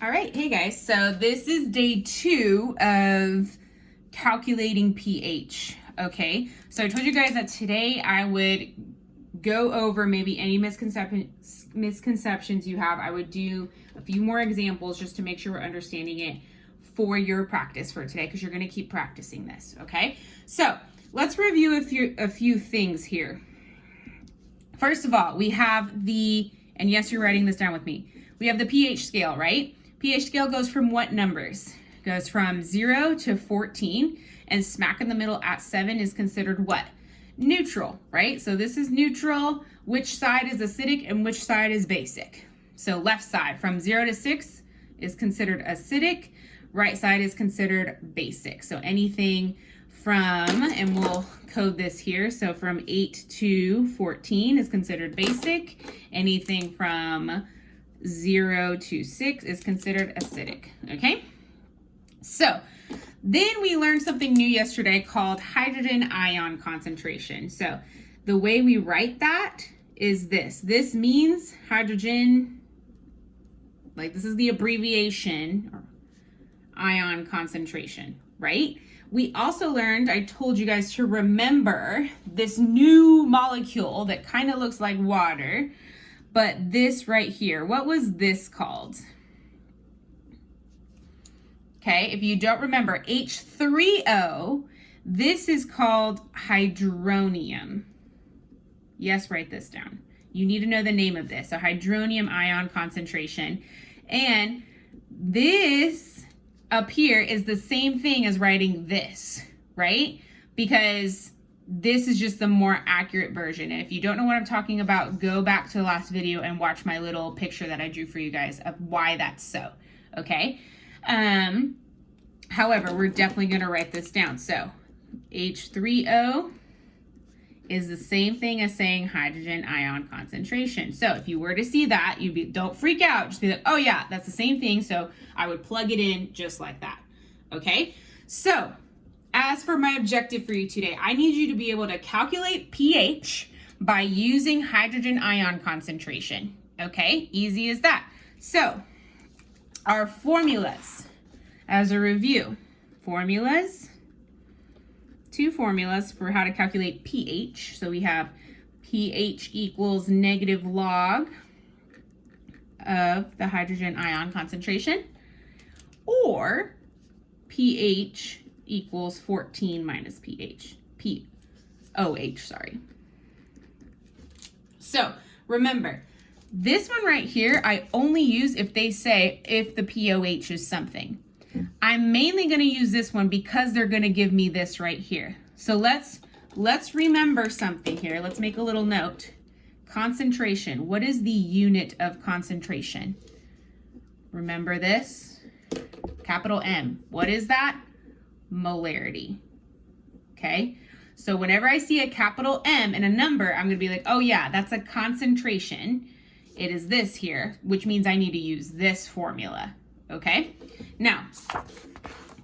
All right, hey guys, so this is day 2 of calculating pH, okay? So I told you guys that today I would go over maybe any misconceptions you have. I would do a few more examples just to make sure we're understanding it for your practice for today, because you're gonna keep practicing this, okay? So let's review a few things here. First of all, we have and yes, you're writing this down with me, we have the pH scale, right? pH scale goes from what numbers? It goes from 0 to 14, and smack in the middle at 7 is considered what? Neutral, right? So this is neutral. Which side is acidic and which side is basic? So left side from 0 to 6 is considered acidic. Right side is considered basic. So anything from, and we'll code this here, so from 8 to 14 is considered basic. Anything from 0 to 6 is considered acidic, okay? So then we learned something new yesterday called hydrogen ion concentration. So the way we write that is this. This means hydrogen, like this is the abbreviation, or ion concentration, right? We also learned, I told you guys to remember this new molecule that kind of looks like water, but this right here, what was this called? Okay, if you don't remember, H3O, this is called hydronium. Yes, write this down. You need to know the name of this. So hydronium ion concentration. And this up here is the same thing as writing this, right? Because this is just the more accurate version. And if you don't know what I'm talking about, go back to the last video and watch my little picture that I drew for you guys of why that's so, okay? However, we're definitely gonna write this down. So H3O is the same thing as saying hydrogen ion concentration. So if you were to see that, don't freak out, just be like, oh yeah, that's the same thing. So I would plug it in just like that, okay? So as for my objective for you today, I need you to be able to calculate pH by using hydrogen ion concentration, okay? Easy as that. So our formulas, as a review, two formulas for how to calculate pH. So we have pH equals negative log of the hydrogen ion concentration, or pH equals 14 minus OH, sorry. So remember, this one right here, I only use if they say if the POH is something. I'm mainly going to use this one because they're going to give me this right here. So let's remember something here. Let's make a little note. Concentration. What is the unit of concentration? Remember this? Capital M. What is that? Molarity. Okay? So whenever I see a capital M and a number, I'm going to be like, oh yeah, that's a concentration. It is this here, which means I need to use this formula. Okay? Now,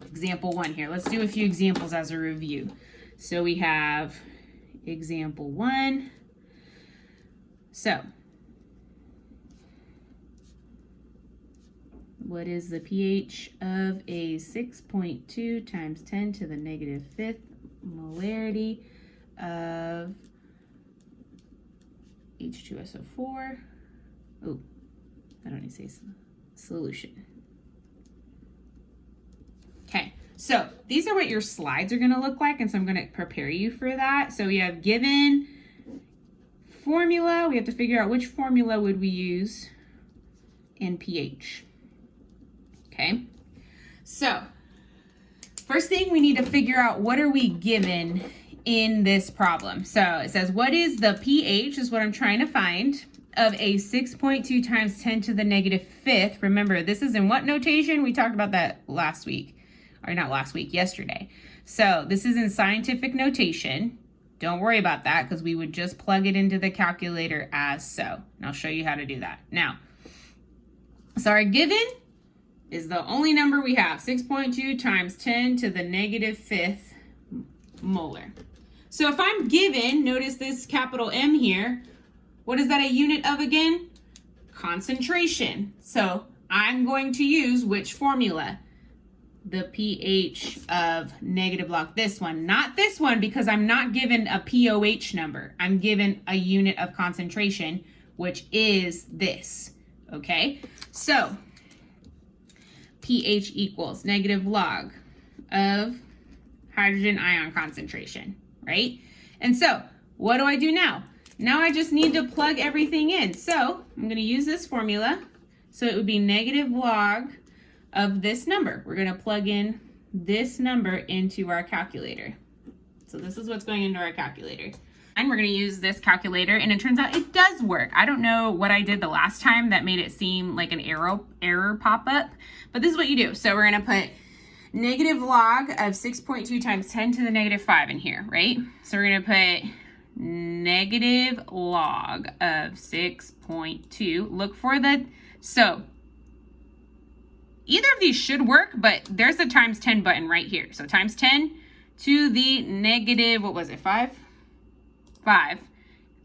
example 1 here. Let's do a few examples as a review. So we have example 1. So, what is the pH of a 6.2 times 10 to the negative 5th molarity of H2SO4? Oh, I don't need to say solution. Okay, so these are what your slides are going to look like, and so I'm going to prepare you for that. So we have given formula. We have to figure out which formula would we use in pH. Okay, so first thing we need to figure out, what are we given in this problem? So it says, what is the pH is what I'm trying to find of a 6.2 times 10 to the negative 5th. Remember, this is in what notation? We talked about that last week. Or not last week, yesterday. So this is in scientific notation. Don't worry about that because we would just plug it into the calculator as so. And I'll show you how to do that. Now, so our given is the only number we have, 6.2 times 10 to the negative 5th molar. So if I'm given, notice this capital M here, what is that a unit of again? Concentration. So I'm going to use which formula? The pH of negative log, this one, not this one, because I'm not given a pOH number. I'm given a unit of concentration, which is this, okay? So pH equals negative log of hydrogen ion concentration, right? And so what do I do now? Now I just need to plug everything in. So I'm going to use this formula. So it would be negative log of this number. We're going to plug in this number into our calculator. So this is what's going into our calculator. And we're going to use this calculator, and it turns out it does work. I don't know what I did the last time that made it seem like an error pop up, but this is what you do. So we're going to put negative log of 6.2 times 10 to the negative 5 in here, right? So we're going to put negative log of 6.2. Look for so either of these should work, but there's the times 10 button right here. So times 10 to the negative, what was it, 5? 5.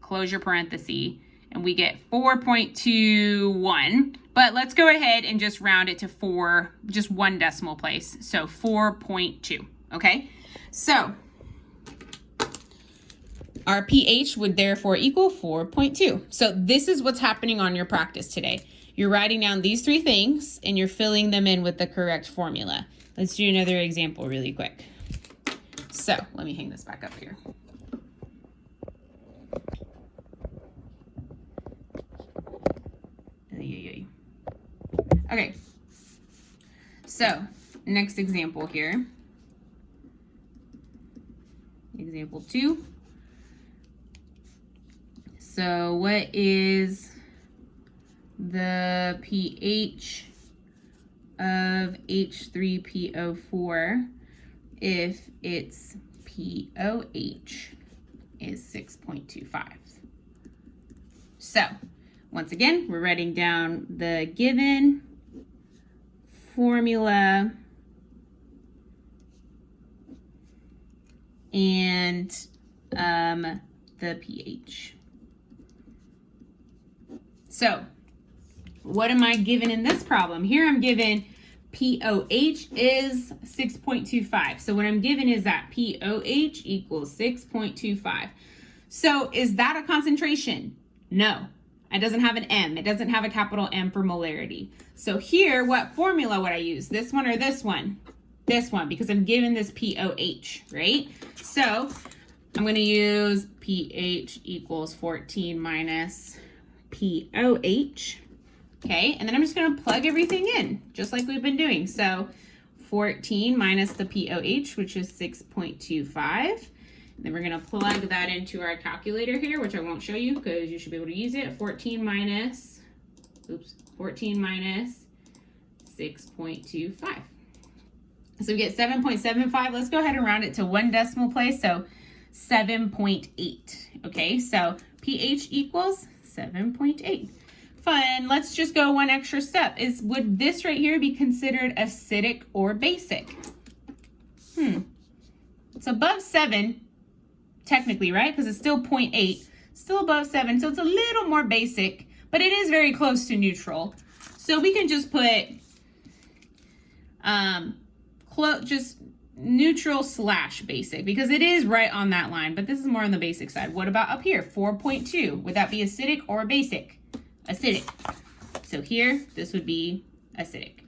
Close your parenthesis, and we get 4.21. But let's go ahead and just round it to 4, just one decimal place. So 4.2, okay? So our pH would therefore equal 4.2. So this is what's happening on your practice today. You're writing down these 3 things, and you're filling them in with the correct formula. Let's do another example really quick. So let me hang this back up here. Okay, so next example here. Example 2. So what is the pH of H3PO4 if its pOH is 6.25? So once again, we're writing down the given formula and the pH. So what am I given in this problem? Here I'm given pOH is 6.25. So what I'm given is that pOH equals 6.25. So is that a concentration? No. It doesn't have an M. It doesn't have a capital M for molarity. So here, what formula would I use? This one or this one? This one, because I'm given this pOH, right? So I'm going to use pH equals 14 minus pOH. Okay, and then I'm just going to plug everything in, just like we've been doing. So 14 minus the pOH, which is 6.25. Then we're going to plug that into our calculator here, which I won't show you because you should be able to use it. 14 minus 6.25. So we get 7.75. Let's go ahead and round it to one decimal place. So 7.8. Okay, so pH equals 7.8. Fun. Let's just go one extra step. Would this right here be considered acidic or basic? It's above 7, technically, right? Because it's still 0.8, still above 7. So it's a little more basic, but it is very close to neutral. So we can just put just neutral / basic, because it is right on that line, but this is more on the basic side. What about up here? 4.2. Would that be acidic or basic? Acidic. So here, this would be acidic.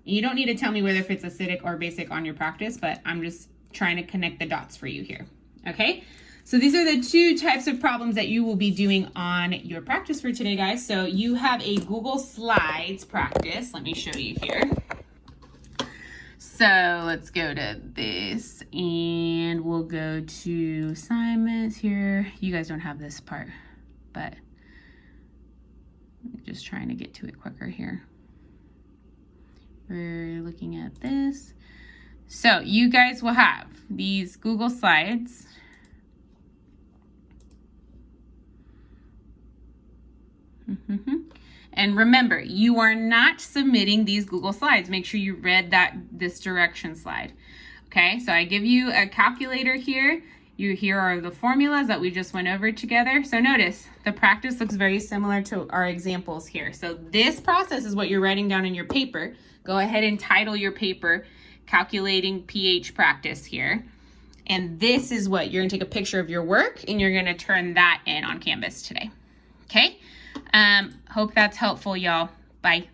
And you don't need to tell me whether if it's acidic or basic on your practice, but I'm just trying to connect the dots for you here. Okay? So these are the 2 types of problems that you will be doing on your practice for today, guys. So you have a Google Slides practice. Let me show you here. So let's go to this, and we'll go to assignments here. You guys don't have this part, but I'm just trying to get to it quicker here. We're looking at this. So you guys will have these Google Slides. And remember, you are not submitting these Google Slides. Make sure you read this direction slide. Okay, so I give you a calculator here. Here are the formulas that we just went over together. So notice the practice looks very similar to our examples here. So this process is what you're writing down in your paper. Go ahead and title your paper, Calculating pH Practice here. And this is what you're gonna take a picture of your work and you're gonna turn that in on Canvas today. Okay? Hope that's helpful, y'all. Bye.